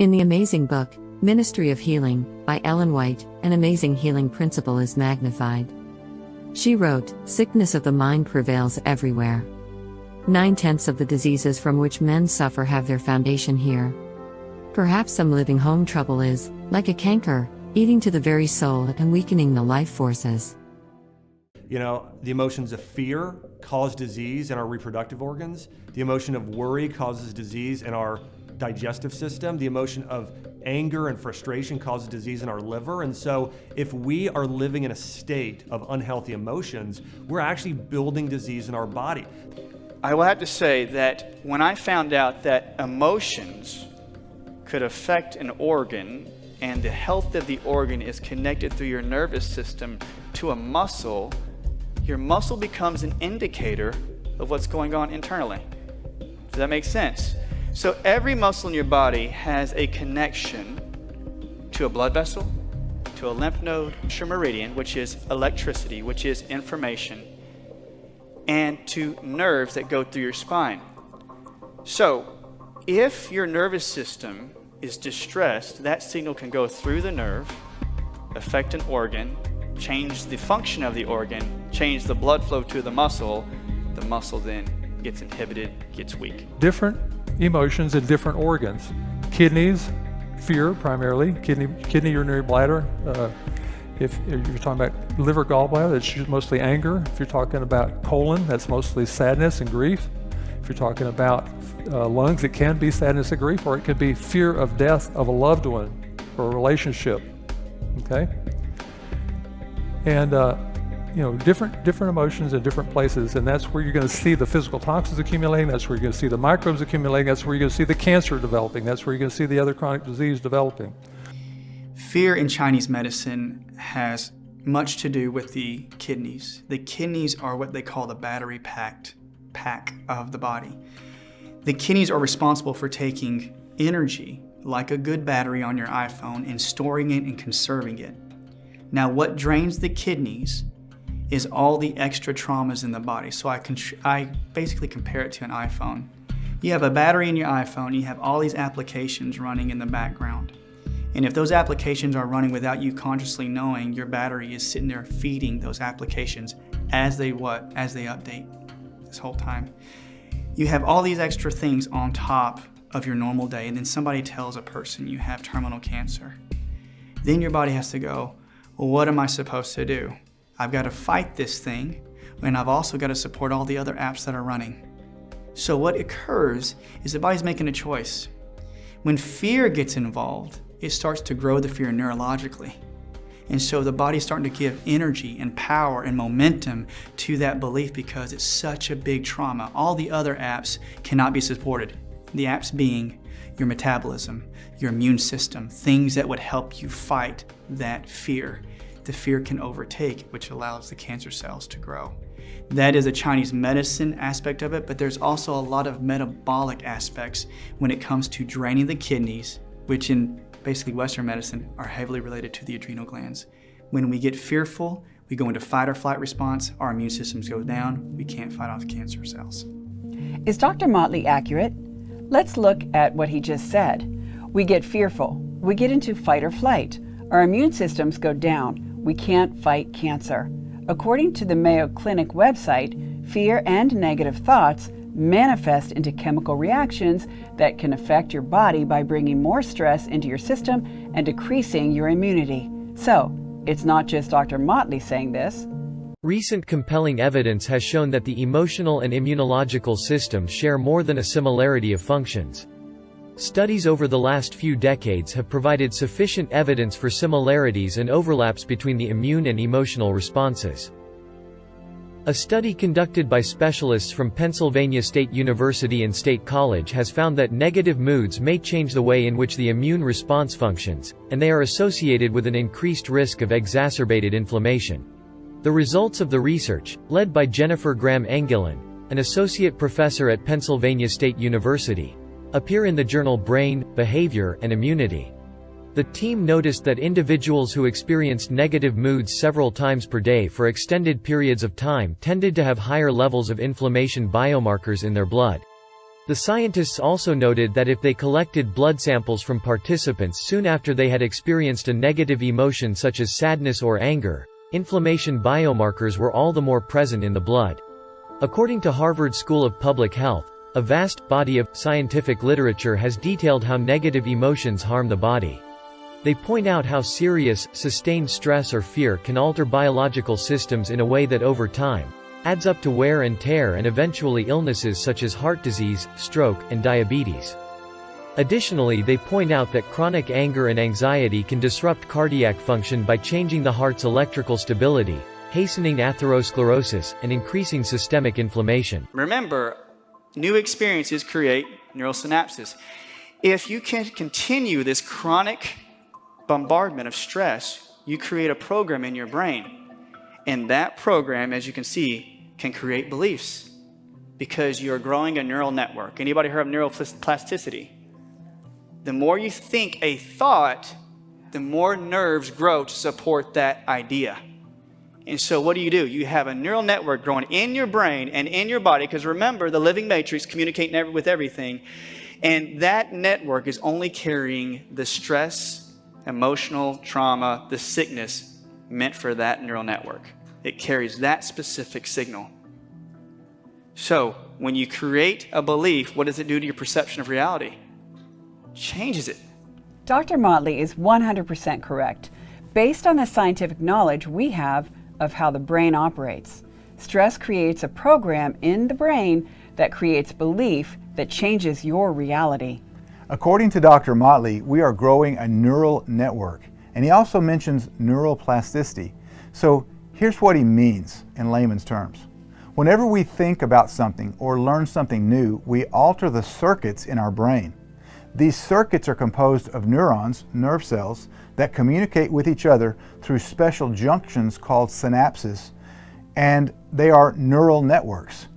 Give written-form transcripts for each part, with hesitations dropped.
In the amazing book, Ministry of Healing, by Ellen White, an amazing healing principle is magnified. She wrote, "Sickness of the mind prevails everywhere. 9/10 of the diseases from which men suffer have their foundation here. Perhaps some living home trouble is, like a canker, eating to the very soul and weakening the life forces." The emotions of fear cause disease in our reproductive organs. The emotion of worry causes disease in our digestive system. The emotion of anger and frustration causes disease in our liver. And so if we are living in a state of unhealthy emotions, we're actually building disease in our body. I will have to say that when I found out that emotions could affect an organ and the health of the organ is connected through your nervous system to a muscle, your muscle becomes an indicator of what's going on internally. Does that make sense? So every muscle in your body has a connection to a blood vessel, to a lymph node, to a meridian, which is electricity, which is information, and to nerves that go through your spine. So if your nervous system is distressed, that signal can go through the nerve, affect an organ, change the function of the organ, change the blood flow to the muscle then gets inhibited, gets weak. Different emotions in different organs. Kidneys, fear primarily, kidney, urinary bladder. If you're talking about liver, gallbladder, that's mostly anger. If you're talking about colon, that's mostly sadness and grief. If you're talking about lungs, it can be sadness and grief, or it could be fear of death of a loved one or a relationship. Okay? And different emotions in different places, and that's where you're going to see the physical toxins accumulating. That's where you're going to see the microbes accumulating. That's where you're going to see the cancer developing. That's where you're going to see the other chronic disease developing. Fear in Chinese medicine has much to do with the kidneys. The kidneys are what they call the battery pack of the body. The kidneys are responsible for taking energy, like a good battery on your iPhone, and storing it and conserving it. Now, what drains the kidneys is all the extra traumas in the body. So I basically compare it to an iPhone. You have a battery in your iPhone, you have all these applications running in the background. And if those applications are running without you consciously knowing, your battery is sitting there feeding those applications as they update this whole time. You have all these extra things on top of your normal day, and then somebody tells a person you have terminal cancer. Then your body has to go, well, what am I supposed to do? I've got to fight this thing, and I've also got to support all the other apps that are running. So what occurs is the body's making a choice. When fear gets involved, it starts to grow the fear neurologically. And so the body's starting to give energy and power and momentum to that belief because it's such a big trauma. All the other apps cannot be supported. The apps being your metabolism, your immune system, things that would help you fight that fear. The fear can overtake, which allows the cancer cells to grow. That is a Chinese medicine aspect of it, but there's also a lot of metabolic aspects when it comes to draining the kidneys, which in basically Western medicine are heavily related to the adrenal glands. When we get fearful, we go into fight or flight response, our immune systems go down, we can't fight off cancer cells. Is Dr. Motley accurate? Let's look at what he just said. We get fearful, we get into fight or flight, our immune systems go down, we can't fight cancer. According to the Mayo Clinic website, fear and negative thoughts manifest into chemical reactions that can affect your body by bringing more stress into your system and decreasing your immunity. So, it's not just Dr. Motley saying this. Recent compelling evidence has shown that the emotional and immunological systems share more than a similarity of functions. Studies over the last few decades have provided sufficient evidence for similarities and overlaps between the immune and emotional responses. A study conducted by specialists from Pennsylvania State University and State College has found that negative moods may change the way in which the immune response functions, and they are associated with an increased risk of exacerbated inflammation. The results of the research, led by Jennifer Graham-Engelen, an associate professor at Pennsylvania State University, appear in the journal Brain, Behavior, and Immunity. The team noticed that individuals who experienced negative moods several times per day for extended periods of time tended to have higher levels of inflammation biomarkers in their blood. The scientists also noted that if they collected blood samples from participants soon after they had experienced a negative emotion such as sadness or anger, inflammation biomarkers were all the more present in the blood. According to Harvard School of Public Health, a vast body of scientific literature has detailed how negative emotions harm the body. They point out how serious, sustained stress or fear can alter biological systems in a way that over time adds up to wear and tear and eventually illnesses such as heart disease, stroke, and diabetes. Additionally, they point out that chronic anger and anxiety can disrupt cardiac function by changing the heart's electrical stability, hastening atherosclerosis, and increasing systemic inflammation. Remember, new experiences create neural synapses. If you can continue this chronic bombardment of stress, you create a program in your brain. And that program, as you can see, can create beliefs because you're growing a neural network. Anybody heard of neuroplasticity? The more you think a thought, the more nerves grow to support that idea. And so what do? You have a neural network growing in your brain and in your body, because remember, the living matrix communicating with everything, and that network is only carrying the stress, emotional trauma, the sickness meant for that neural network. It carries that specific signal. So when you create a belief, what does it do to your perception of reality? Changes it. Dr. Motley is 100% correct. Based on the scientific knowledge we have of how the brain operates, stress creates a program in the brain that creates belief that changes your reality. According to Dr. Motley, we are growing a neural network, and he also mentions neuroplasticity. So here's what he means in layman's terms. Whenever we think about something or learn something new, we alter the circuits in our brain. These circuits are composed of neurons, nerve cells, that communicate with each other through special junctions called synapses, and they are neural networks.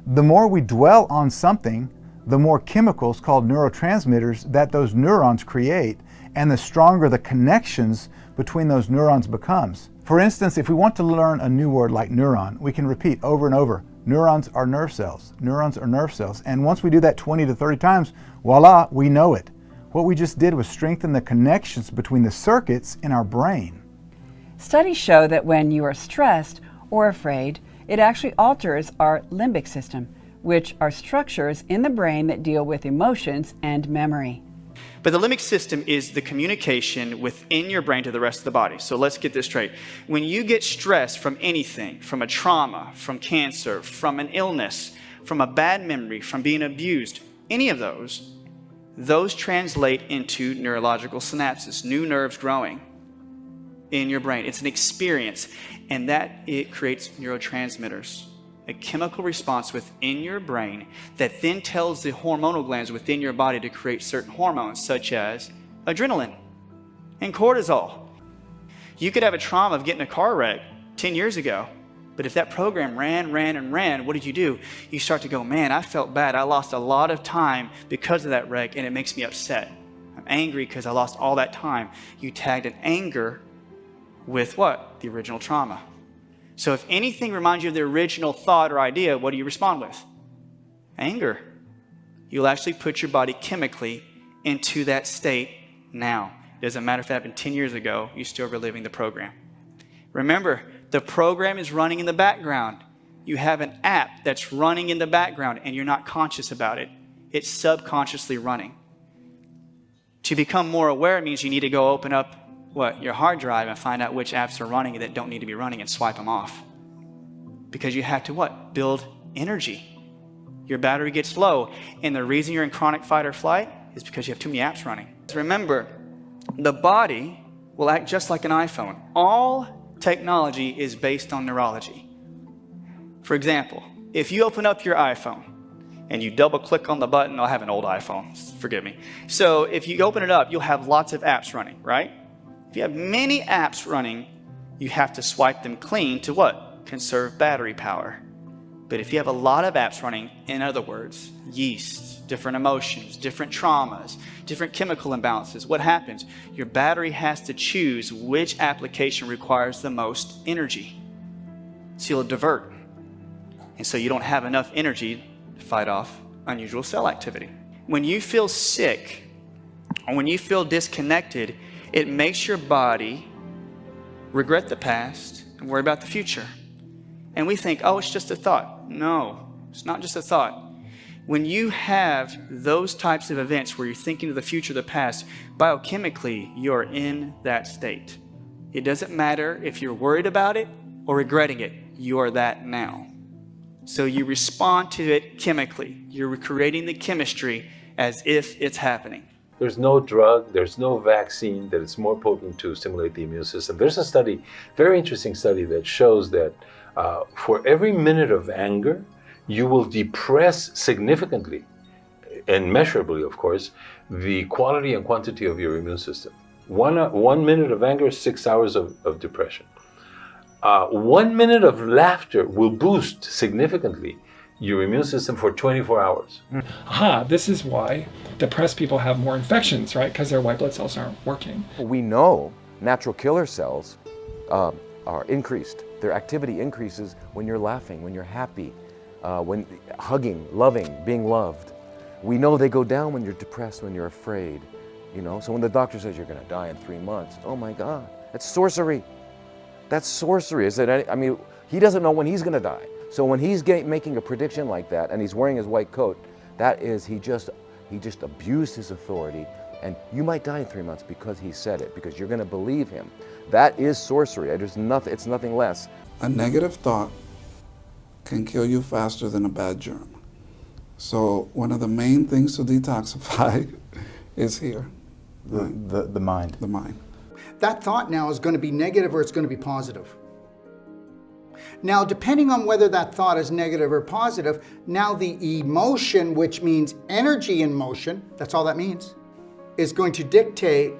The more we dwell on something, the more chemicals called neurotransmitters that those neurons create, and the stronger the connections between those neurons becomes. For instance, if we want to learn a new word like neuron, we can repeat over and over, neurons are nerve cells, neurons are nerve cells. And once we do that 20 to 30 times, voila, we know it. What we just did was strengthen the connections between the circuits in our brain. Studies show that when you are stressed or afraid, it actually alters our limbic system, which are structures in the brain that deal with emotions and memory. But the limbic system is the communication within your brain to the rest of the body. So let's get this straight. When you get stressed from anything, from a trauma, from cancer, from an illness, from a bad memory, from being abused, any of those translate into neurological synapses, new nerves growing in your brain. It's an experience, and that it creates neurotransmitters, a chemical response within your brain that then tells the hormonal glands within your body to create certain hormones such as adrenaline and cortisol. You could have a trauma of getting a car wreck 10 years ago, but if that program ran, what did you do? You start to go, man, I felt bad. I lost a lot of time because of that wreck, and it makes me upset. I'm angry because I lost all that time. You tagged an anger with what? The original trauma. So if anything reminds you of the original thought or idea, what do you respond with? Anger. You'll actually put your body chemically into that state now. It doesn't matter if it happened 10 years ago, you're still reliving the program. Remember, the program is running in the background. You have an app that's running in the background and you're not conscious about it. It's subconsciously running. To become more aware means you need to go open up your hard drive and find out which apps are running that don't need to be running and swipe them off. Because you have to build energy. Your battery gets low, and the reason you're in chronic fight or flight is because you have too many apps running. Remember, the body will act just like an iPhone. All technology is based on neurology. For example, if you open up your iPhone and you double click on the button, I have an old iPhone, forgive me. So if you open it up, you'll have lots of apps running, right? If you have many apps running, you have to swipe them clean to what? Conserve battery power. But if you have a lot of apps running, in other words, yeast, different emotions, different traumas, different chemical imbalances, what happens? Your battery has to choose which application requires the most energy. So you'll divert. And so you don't have enough energy to fight off unusual cell activity. When you feel sick or when you feel disconnected, it makes your body regret the past and worry about the future. And we think, oh, it's just a thought. No, it's not just a thought. When you have those types of events where you're thinking of the future, the past, biochemically, you're in that state. It doesn't matter if you're worried about it or regretting it, you are that now. So you respond to it chemically. You're creating the chemistry as if it's happening. There's no drug, there's no vaccine that is more potent to stimulate the immune system. There's a study, very interesting study, that shows that for every minute of anger, you will depress significantly, and measurably, of course, the quality and quantity of your immune system. 1 minute of anger, 6 hours of depression. 1 minute of laughter will boost significantly your immune system for 24 hours. Aha, this is why depressed people have more infections, right? Because their white blood cells aren't working. We know natural killer cells are increased. Their activity increases when you're laughing, when you're happy, when hugging, loving, being loved. We know they go down when you're depressed, when you're afraid. You know, so when the doctor says you're going to die in 3 months, oh my God, that's sorcery. That's sorcery. I mean, he doesn't know when he's going to die. So when he's making a prediction like that, and he's wearing his white coat, that is, he just abused his authority, and you might die in 3 months because he said it, because you're going to believe him. That is sorcery. It's nothing less. A negative thought can kill you faster than a bad germ. So one of the main things to detoxify is here. The mind. The mind. That thought now is going to be negative or it's going to be positive. Now, depending on whether that thought is negative or positive, now the emotion, which means energy in motion, that's all that means, is going to dictate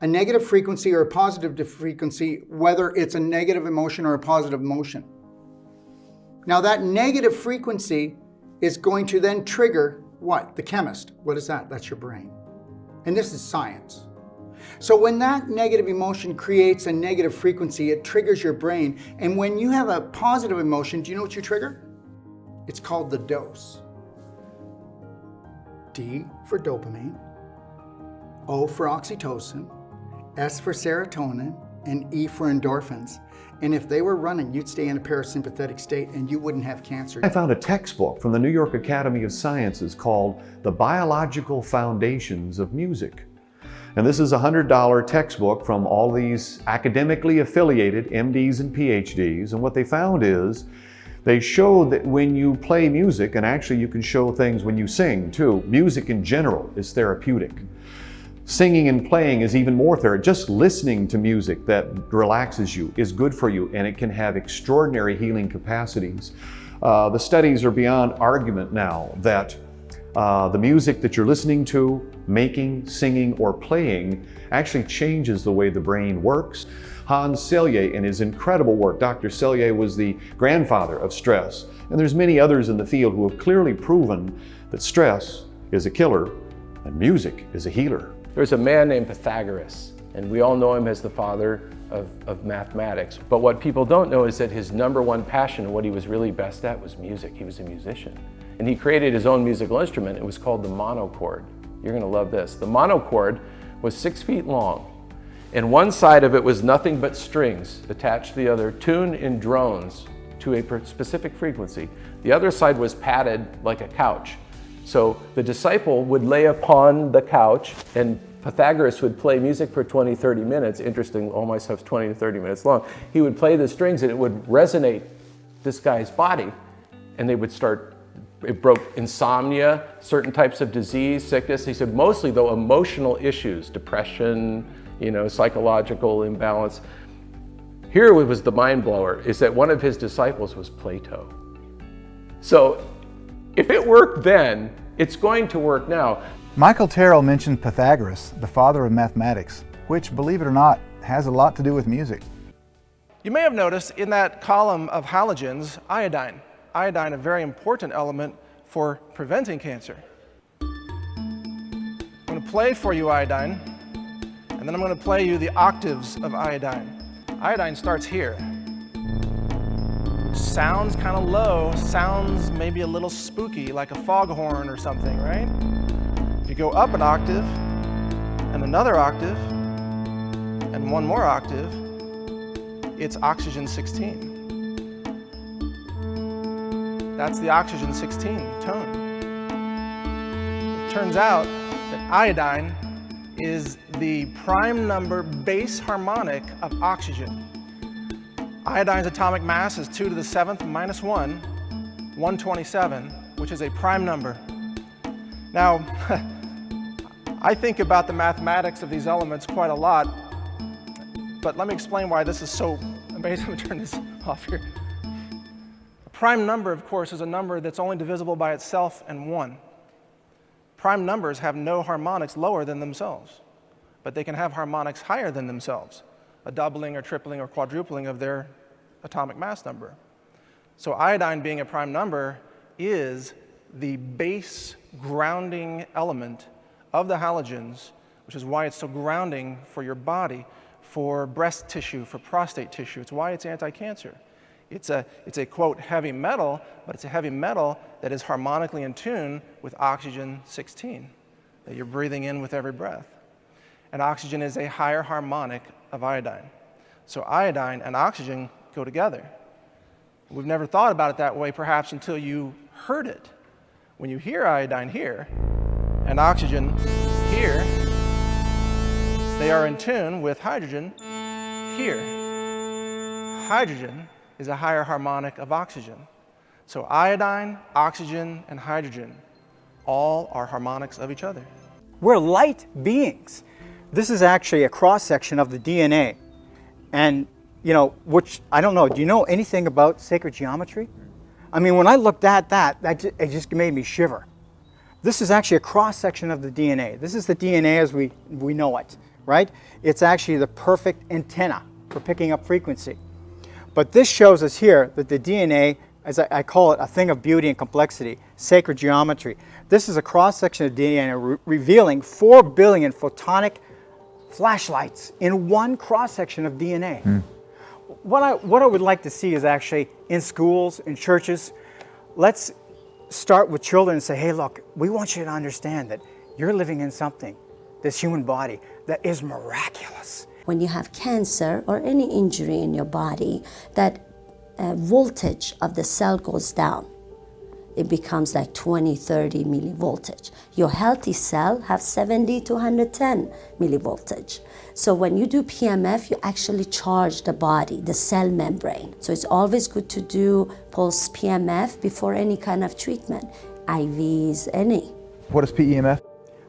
a negative frequency or a positive frequency, whether it's a negative emotion or a positive emotion. Now, that negative frequency is going to then trigger what? The chemist. What is that? That's your brain. And this is science. So when that negative emotion creates a negative frequency, it triggers your brain. And when you have a positive emotion, do you know what you trigger? It's called the dose. D for dopamine, O for oxytocin, S for serotonin, and E for endorphins. And if they were running, you'd stay in a parasympathetic state and you wouldn't have cancer. I found a textbook from the New York Academy of Sciences called The Biological Foundations of Music. And this is a $100 textbook from all these academically affiliated MDs and PhDs. And what they found is they showed that when you play music, and actually you can show things when you sing too, music in general is therapeutic. Singing and playing is even more therapeutic. Just listening to music that relaxes you is good for you, and it can have extraordinary healing capacities. The studies are beyond argument now that the music that you're listening to, making, singing, or playing actually changes the way the brain works. Hans Selye, in his incredible work, Dr. Selye was the grandfather of stress, and there's many others in the field who have clearly proven that stress is a killer and music is a healer. There's a man named Pythagoras, and we all know him as the father of mathematics. But what people don't know is that his #1 passion and what he was really best at was music. He was a musician. And he created his own musical instrument. It was called the monochord. You're gonna love this. The monochord was 6 feet long, and one side of it was nothing but strings attached to the other, tuned in drones to a specific frequency. The other side was padded like a couch. So the disciple would lay upon the couch and Pythagoras would play music for 20, 30 minutes. Interesting, all my stuff's 20 to 30 minutes long. He would play the strings and it would resonate this guy's body, and they would start, it broke insomnia, certain types of disease, sickness. He said mostly though emotional issues, depression, psychological imbalance. Here was the mind blower, is that one of his disciples was Plato. So if it worked then, it's going to work now. Michael Terrell mentioned Pythagoras, the father of mathematics, which, believe it or not, has a lot to do with music. You may have noticed in that column of halogens, iodine. Iodine, a very important element for preventing cancer. I'm going to play for you iodine, and then I'm going to play you the octaves of iodine. Iodine starts here. sounds kind of low, sounds maybe a little spooky, like a foghorn or something, right? If you go up an octave, and another octave, and one more octave, it's oxygen 16. That's the oxygen 16 tone. It turns out that iodine is the prime number base harmonic of oxygen. Iodine's atomic mass is 2 to the 7th minus 1, 127, which is a prime number. Now, I think about the mathematics of these elements quite a lot, but let me explain why this is so amazing. Let me turn this off here. A prime number, of course, is a number that's only divisible by itself and 1. Prime numbers have no harmonics lower than themselves, but they can have harmonics higher than themselves, a doubling or tripling or quadrupling of their atomic mass number. So iodine being a prime number is the base grounding element of the halogens, which is why it's so grounding for your body, for breast tissue, for prostate tissue. It's why it's anti-cancer. It's a quote heavy metal, but it's a heavy metal that is harmonically in tune with oxygen 16 that you're breathing in with every breath. And oxygen is a higher harmonic of iodine. So iodine and oxygen go together. We've never thought about it that way perhaps until you heard it. When you hear iodine here and oxygen here, they are in tune with hydrogen here. Hydrogen is a higher harmonic of oxygen. So iodine, oxygen, and hydrogen all are harmonics of each other. We're light beings. This is actually a cross-section of the DNA. And, you know, which, I don't know, do you know anything about sacred geometry? I mean, when I looked at it just made me shiver. This is actually a cross-section of the DNA. This is the DNA as we know it, right? It's actually the perfect antenna for picking up frequency. But this shows us here that the DNA, as I call it, a thing of beauty and complexity, sacred geometry. This is a cross-section of DNA revealing 4 billion photonic flashlights in one cross-section of DNA. What I would like to see is actually in schools, in churches, let's start with children and say, hey, look, we want you to understand that you're living in something, this human body, that is miraculous. When you have cancer or any injury in your body, that voltage of the cell goes down. It becomes like 20, 30 millivoltage. Your healthy cell have 70 to 110 millivoltage. So when you do PMF, you actually charge the body, the cell membrane. So it's always good to do pulse PMF before any kind of treatment, IVs, any. What is PEMF?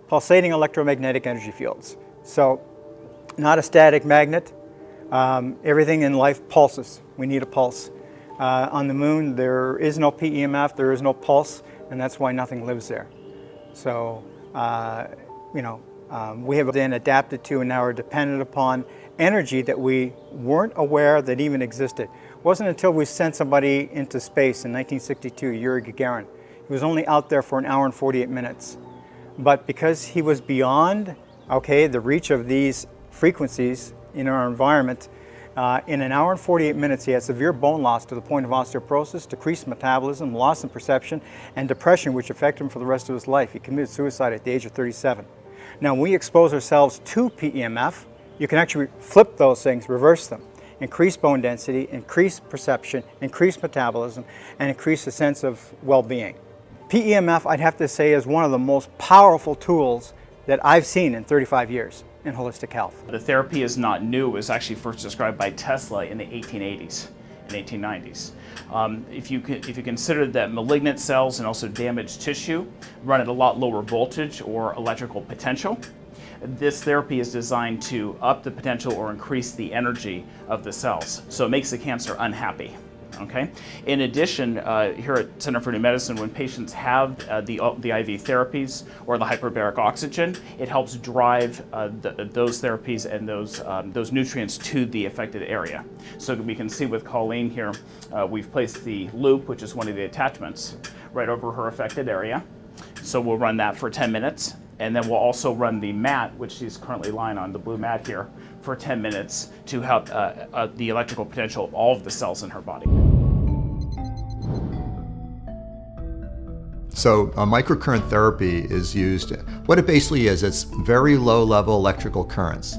Pulsating electromagnetic energy fields. So not a static magnet. Everything in life pulses. We need a pulse. On the moon, there is no PEMF, there is no pulse, and that's why nothing lives there. So, we have then adapted to and now are dependent upon energy that we weren't aware that even existed. It wasn't until we sent somebody into space in 1962, Yuri Gagarin. He was only out there for an hour and 48 minutes. But because he was beyond, the reach of these frequencies in our environment, in an hour and 48 minutes, he had severe bone loss to the point of osteoporosis, decreased metabolism, loss in perception, and depression, which affected him for the rest of his life. He committed suicide at the age of 37. Now, when we expose ourselves to PEMF, you can actually flip those things, reverse them. Increase bone density, increase perception, increase metabolism, and increase a sense of well-being. PEMF, I'd have to say, is one of the most powerful tools that I've seen in 35 years. In holistic health. The therapy is not new. It was actually first described by Tesla in the 1880s and 1890s. If you consider that malignant cells and also damaged tissue run at a lot lower voltage or electrical potential, this therapy is designed to up the potential or increase the energy of the cells. So it makes the cancer unhappy. Okay. In addition, here at Center for New Medicine, when patients have the IV therapies or the hyperbaric oxygen, it helps drive those therapies and those nutrients to the affected area. So we can see with Colleen here, we've placed the loop, which is one of the attachments, right over her affected area. So we'll run that for 10 minutes. And then we'll also run the mat, which she's currently lying on, the blue mat here, for 10 minutes to help the electrical potential of all of the cells in her body. So microcurrent therapy is used, what it basically is, it's very low level electrical currents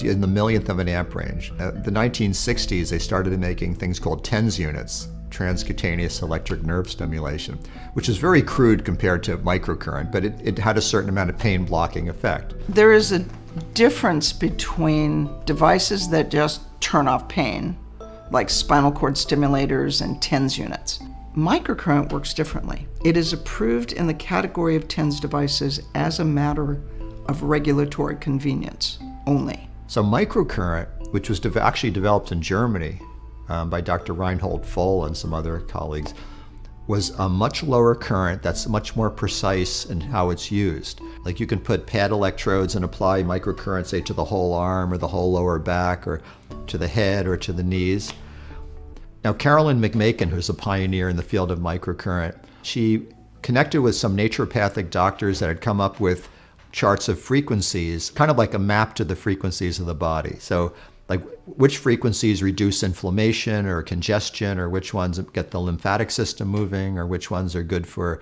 in the millionth of an amp range. The 1960s, they started making things called TENS units, transcutaneous electric nerve stimulation, which is very crude compared to microcurrent, but it had a certain amount of pain blocking effect. There is a difference between devices that just turn off pain, like spinal cord stimulators and TENS units. Microcurrent works differently. It is approved in the category of TENS devices as a matter of regulatory convenience only. So microcurrent, which was actually developed in Germany by Dr. Reinhold Voll and some other colleagues, was a much lower current that's much more precise in how it's used. Like you can put pad electrodes and apply microcurrent, say, to the whole arm or the whole lower back or to the head or to the knees. Now, Carolyn McMakin, who's a pioneer in the field of microcurrent, she connected with some naturopathic doctors that had come up with charts of frequencies, kind of like a map to the frequencies of the body. So like which frequencies reduce inflammation or congestion, or which ones get the lymphatic system moving, or which ones are good for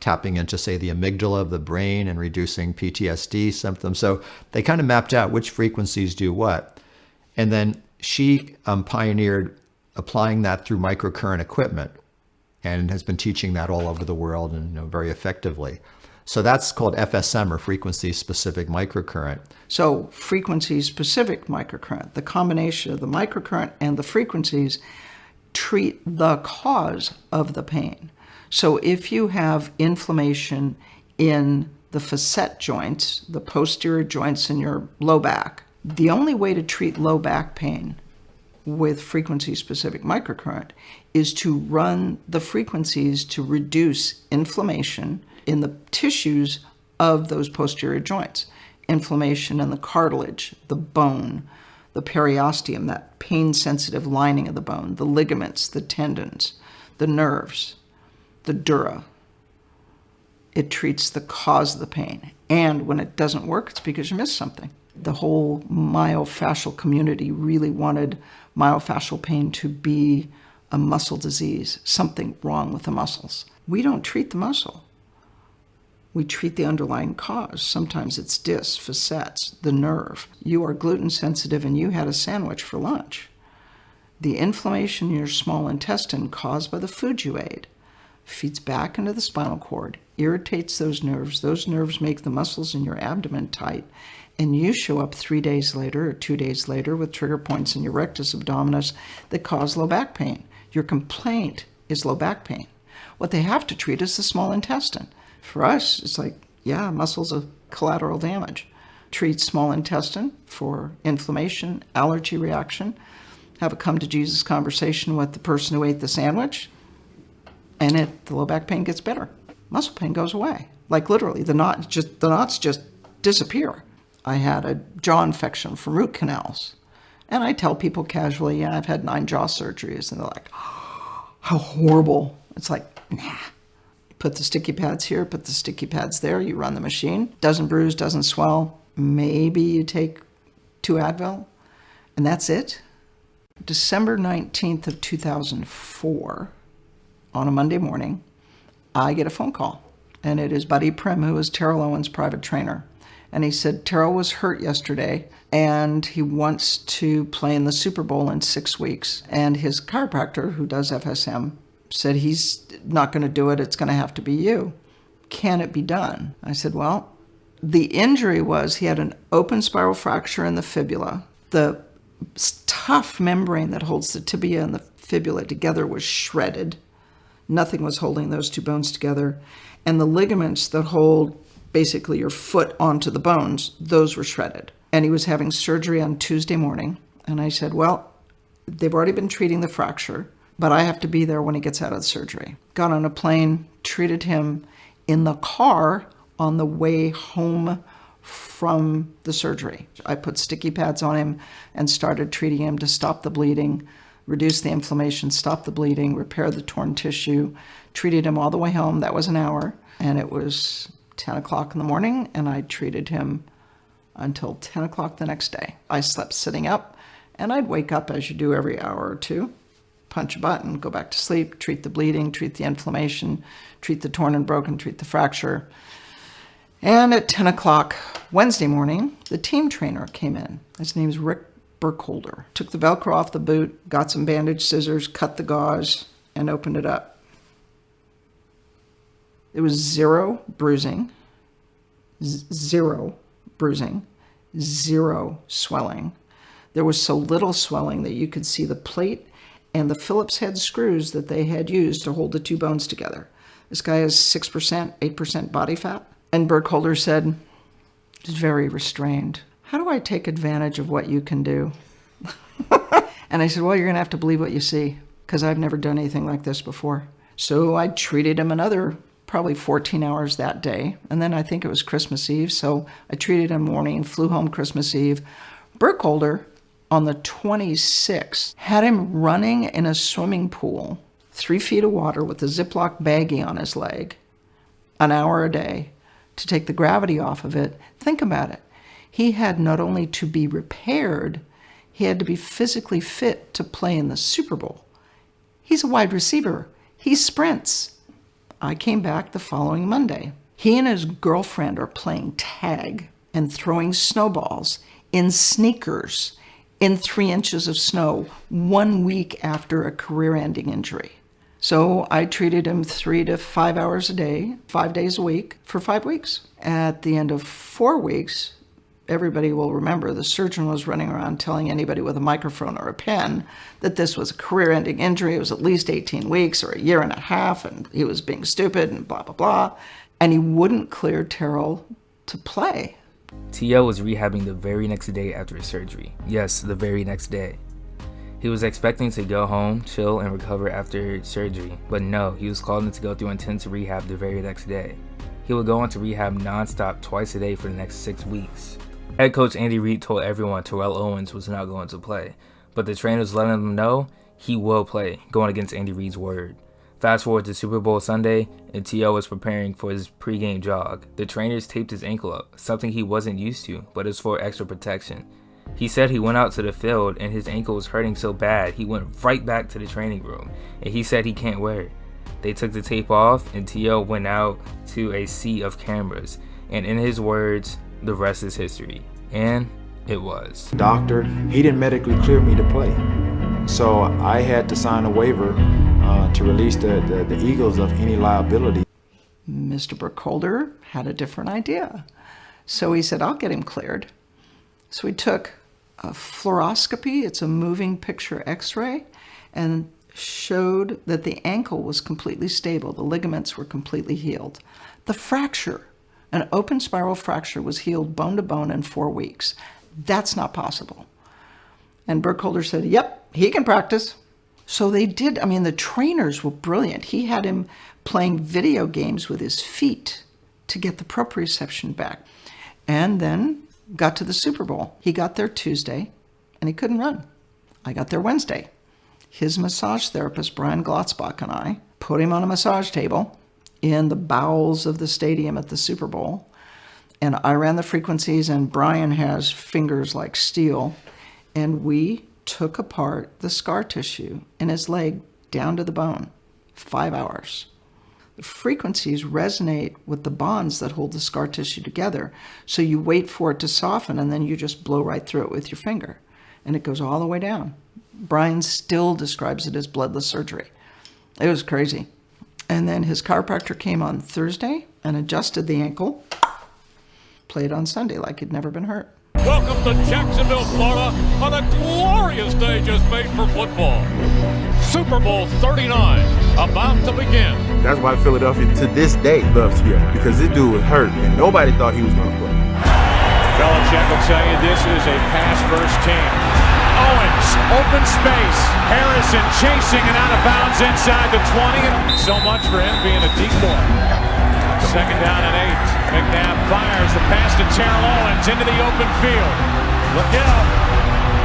tapping into, say, the amygdala of the brain and reducing PTSD symptoms. So they kind of mapped out which frequencies do what. And then she pioneered applying that through microcurrent equipment and has been teaching that all over the world, and very effectively. So that's called FSM, or frequency-specific microcurrent. So frequency-specific microcurrent, the combination of the microcurrent and the frequencies treat the cause of the pain. So if you have inflammation in the facet joints, the posterior joints in your low back, the only way to treat low back pain with frequency-specific microcurrent is to run the frequencies to reduce inflammation in the tissues of those posterior joints. Inflammation in the cartilage, the bone, the periosteum, that pain-sensitive lining of the bone, the ligaments, the tendons, the nerves, the dura. It treats the cause of the pain. And when it doesn't work, it's because you missed something. The whole myofascial community really wanted myofascial pain to be a muscle disease, something wrong with the muscles. We don't treat the muscle. We treat the underlying cause. Sometimes it's discs, facets, the nerve. You are gluten sensitive and you had a sandwich for lunch. The inflammation in your small intestine caused by the food you ate feeds back into the spinal cord, irritates those nerves. Those nerves make the muscles in your abdomen tight, and you show up 3 days later or 2 days later with trigger points in your rectus abdominis that cause low back pain. Your complaint is low back pain. What they have to treat is the small intestine. For us, it's like, yeah, muscles of collateral damage. Treat small intestine for inflammation, allergy reaction, have a come to Jesus conversation with the person who ate the sandwich, and the low back pain gets better. Muscle pain goes away. Like literally, the knots just disappear. I had a jaw infection from root canals. And I tell people casually, yeah, I've had 9 jaw surgeries. And they're like, oh, how horrible. It's like, nah. Put the sticky pads here, put the sticky pads there, you run the machine. Doesn't bruise, doesn't swell. Maybe you take 2 Advil, and that's it. December 19th of 2004, on a Monday morning, I get a phone call. And it is Buddy Prim, who is Terrell Owens' private trainer. And he said, Terrell was hurt yesterday, and he wants to play in the Super Bowl in 6 weeks. And his chiropractor, who does FSM, said he's not going to do it, it's going to have to be you. Can it be done? I said, well, the injury was he had an open spiral fracture in the fibula. The tough membrane that holds the tibia and the fibula together was shredded. Nothing was holding those 2 bones together. And the ligaments that hold basically your foot onto the bones, those were shredded. And he was having surgery on Tuesday morning. And I said, well, they've already been treating the fracture, but I have to be there when he gets out of the surgery. Got on a plane, treated him in the car on the way home from the surgery. I put sticky pads on him and started treating him to stop the bleeding, reduce the inflammation, stop the bleeding, repair the torn tissue, treated him all the way home. That was an hour, and it was 10 o'clock in the morning, and I treated him until 10 o'clock the next day. I slept sitting up, and I'd wake up as you do every hour or two, punch a button, go back to sleep, treat the bleeding, treat the inflammation, treat the torn and broken, treat the fracture. And at 10 o'clock Wednesday morning, the team trainer came in. His name's Rick Burkholder. Took the Velcro off the boot, got some bandage scissors, cut the gauze, and opened it up. There was zero bruising, zero swelling. There was so little swelling that you could see the plate and the Phillips head screws that they had used to hold the two bones together. This guy has 6%, 8% body fat. And Burkholder said, he's very restrained. How do I take advantage of what you can do? And I said, well, you're going to have to believe what you see, because I've never done anything like this before. So I treated him another probably 14 hours that day. And then I think it was Christmas Eve. So I treated him morning, flew home Christmas Eve. Burkholder, on the 26th, had him running in a swimming pool, 3 feet of water with a Ziploc baggie on his leg, an hour a day to take the gravity off of it. Think about it. He had not only to be repaired, he had to be physically fit to play in the Super Bowl. He's a wide receiver. He sprints. I came back the following Monday. He and his girlfriend are playing tag and throwing snowballs in sneakers in 3 inches of snow 1 week after a career-ending injury. So I treated him 3 to 5 hours a day, 5 days a week, for 5 weeks. At the end of 4 weeks, everybody will remember the surgeon was running around telling anybody with a microphone or a pen that this was a career-ending injury. It was at least 18 weeks or a year and a half, and he was being stupid and blah, blah, blah. And he wouldn't clear Terrell to play. T.O. was rehabbing the very next day after his surgery. Yes, the very next day. He was expecting to go home, chill, and recover after surgery, but no, he was called in to go through intensive rehab the very next day. He would go on to rehab non-stop twice a day for the next 6 weeks. Head coach Andy Reid told everyone Terrell Owens was not going to play, but the trainers letting them know he will play, going against Andy Reid's word. Fast forward to Super Bowl Sunday, and T.O. was preparing for his pregame jog. The trainers taped his ankle up, something he wasn't used to, but it's for extra protection. He said he went out to the field and his ankle was hurting so bad he went right back to the training room, and he said he can't wear it. They took the tape off, and T.O. went out to a sea of cameras, and in his words, the rest is history. And it was. Doctor, he didn't medically clear me to play. So I had to sign a waiver to release the Eagles of any liability. Mr. Burkholder had a different idea. So he said, I'll get him cleared. So we took a fluoroscopy, it's a moving picture x-ray, and showed that the ankle was completely stable. The ligaments were completely healed. The fracture, an open spiral fracture, was healed bone to bone in 4 weeks. That's not possible. And Burkholder said, yep, he can practice. So they did. I mean, the trainers were brilliant. He had him playing video games with his feet to get the proprioception back. And then got to the Super Bowl. He got there Tuesday, and he couldn't run. I got there Wednesday. His massage therapist, Brian Glotzbach, and I put him on a massage table in the bowels of the stadium at the Super Bowl. And I ran the frequencies, and Brian has fingers like steel. And we took apart the scar tissue in his leg down to the bone, 5 hours. The frequencies resonate with the bonds that hold the scar tissue together. So you wait for it to soften, and then you just blow right through it with your finger. And it goes all the way down. Brian still describes it as bloodless surgery. It was crazy. And then his chiropractor came on Thursday and adjusted the ankle, played on Sunday like he'd never been hurt. Welcome to Jacksonville, Florida, on a glorious day just made for football. Super Bowl 39, about to begin. That's why Philadelphia, to this day, loves here, because this dude was hurt, and nobody thought he was going to play. Belichick will tell you this is a pass-first team. Owens, open space. Harrison chasing and out of bounds inside the 20. And so much for him being a decoy. Second down and 8. McNabb fires the pass to Terrell Owens into the open field. Look out.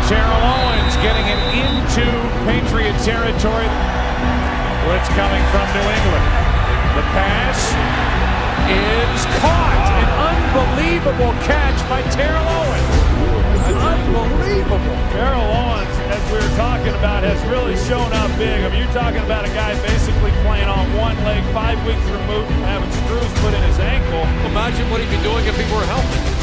Terrell Owens getting it into Patriot territory. Blitz coming from New England. The pass is caught. An unbelievable catch by Terrell Owens. Unbelievable. Terrell Owens as we were talking about, has really shown up big. I mean, you're talking about a guy basically playing on one leg, 5 weeks removed from having screws put in his ankle. Imagine what he'd be doing if he were healthy.